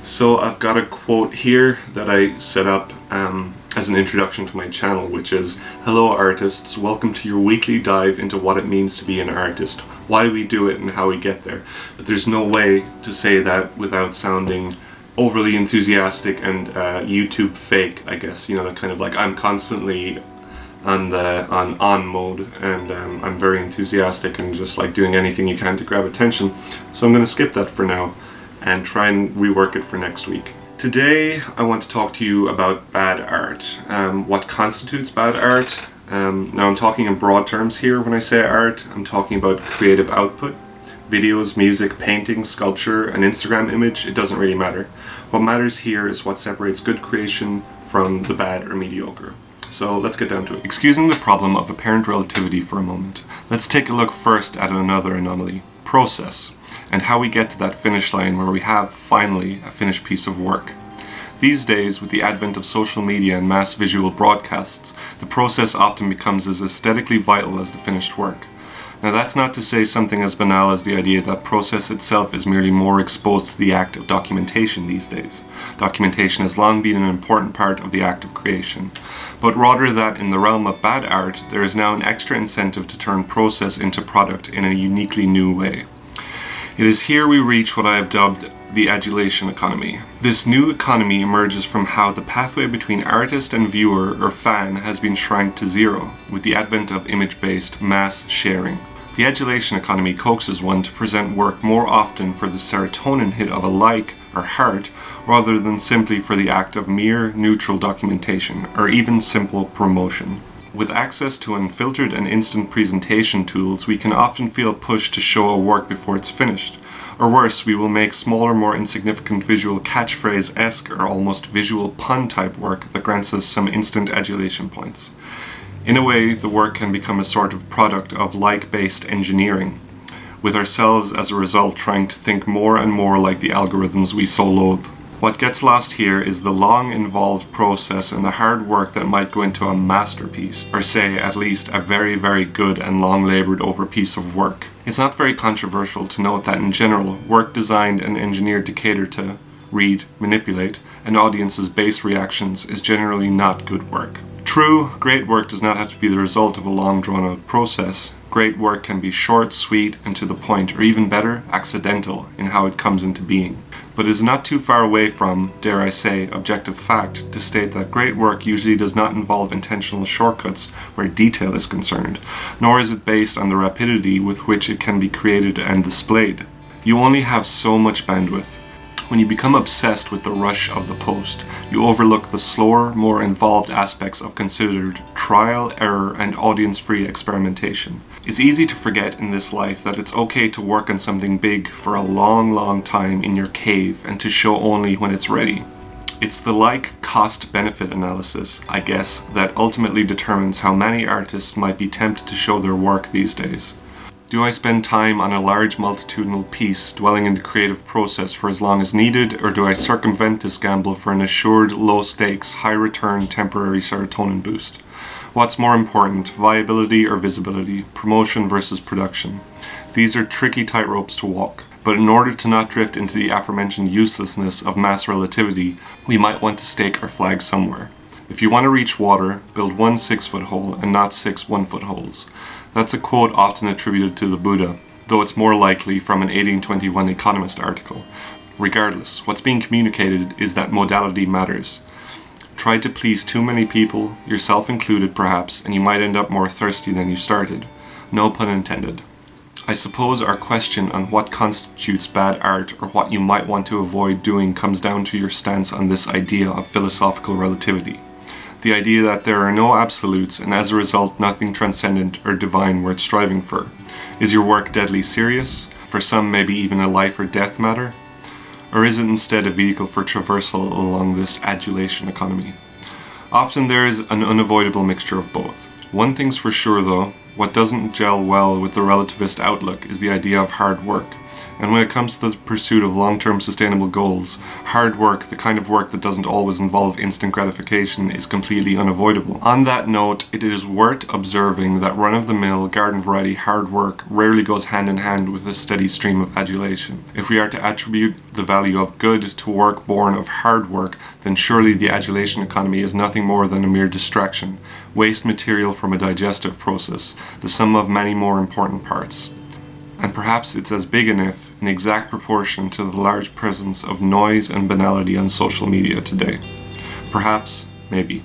So I've got a quote here that I set up as an introduction to my channel, which is, "Hello artists, welcome to your weekly dive into what it means to be an artist, why we do it and how we get there." But there's no way to say that without sounding overly enthusiastic and YouTube fake, I guess. You know, that kind of like I'm constantly on mode, and I'm very enthusiastic and just like doing anything you can to grab attention. So I'm going to skip that for now and try and rework it for next week. Today I want to talk to you about bad art. What constitutes bad art? Now I'm talking in broad terms here when I say art. I'm talking about creative output. Videos, music, painting, sculpture, an Instagram image, it doesn't really matter. What matters here is what separates good creation from the bad or mediocre. So let's get down to it. Excusing the problem of apparent relativity for a moment, let's take a look first at another anomaly: process, and how we get to that finish line where we have, finally, a finished piece of work. These days, with the advent of social media and mass visual broadcasts, the process often becomes as aesthetically vital as the finished work. Now that's not to say something as banal as the idea that process itself is merely more exposed to the act of documentation these days. Documentation has long been an important part of the act of creation, but rather that in the realm of bad art, there is now an extra incentive to turn process into product in a uniquely new way. It is here we reach what I have dubbed the adulation economy. This new economy emerges from how the pathway between artist and viewer or fan has been shrank to zero with the advent of image-based mass sharing. The adulation economy coaxes one to present work more often for the serotonin hit of a like or heart rather than simply for the act of mere neutral documentation or even simple promotion. With access to unfiltered and instant presentation tools, we can often feel pushed to show a work before it's finished. Or worse, we will make smaller, more insignificant visual catchphrase-esque or almost visual pun-type work that grants us some instant adulation points. In a way, the work can become a sort of product of like-based engineering, with ourselves as a result trying to think more and more like the algorithms we so loathe. What gets lost here is the long involved process and the hard work that might go into a masterpiece, or say at least a very, very good and long labored over piece of work. It's not very controversial to note that in general, work designed and engineered to cater to, read, manipulate, an audience's base reactions is generally not good work. True, great work does not have to be the result of a long drawn out process. Great work can be short, sweet, and to the point, or even better, accidental in how it comes into being. But it is not too far away from, dare I say, objective fact to state that great work usually does not involve intentional shortcuts where detail is concerned, nor is it based on the rapidity with which it can be created and displayed. You only have so much bandwidth. When you become obsessed with the rush of the post, you overlook the slower, more involved aspects of considered trial, error, and audience-free experimentation. It's easy to forget in this life that it's okay to work on something big for a long, long time in your cave and to show only when it's ready. It's the cost-benefit analysis, I guess, that ultimately determines how many artists might be tempted to show their work these days. Do I spend time on a large multitudinal piece dwelling in the creative process for as long as needed, or do I circumvent this gamble for an assured low-stakes, high-return temporary serotonin boost? What's more important, viability or visibility, promotion versus production? These are tricky tightropes to walk, but in order to not drift into the aforementioned uselessness of mass relativity, we might want to stake our flag somewhere. If you want to reach water, build one 6-foot hole and not 6 1-foot holes. That's a quote often attributed to the Buddha, though it's more likely from an 1821 Economist article. Regardless, what's being communicated is that modality matters. Try to please too many people, yourself included perhaps, and you might end up more thirsty than you started. No pun intended. I suppose our question on what constitutes bad art or what you might want to avoid doing comes down to your stance on this idea of philosophical relativity. The idea that there are no absolutes and as a result nothing transcendent or divine worth striving for. Is your work deadly serious? For some maybe even a life or death matter? Or is it instead a vehicle for traversal along this adulation economy? Often there is an unavoidable mixture of both. One thing's for sure though, what doesn't gel well with the relativist outlook is the idea of hard work. And when it comes to the pursuit of long-term sustainable goals, hard work, the kind of work that doesn't always involve instant gratification, is completely unavoidable. On that note, it is worth observing that run-of-the-mill, garden-variety hard work rarely goes hand-in-hand with a steady stream of adulation. If we are to attribute the value of good to work born of hard work, then surely the adulation economy is nothing more than a mere distraction, waste material from a digestive process, the sum of many more important parts. And perhaps it's as big an if, in exact proportion to the large presence of noise and banality on social media today. Perhaps, maybe.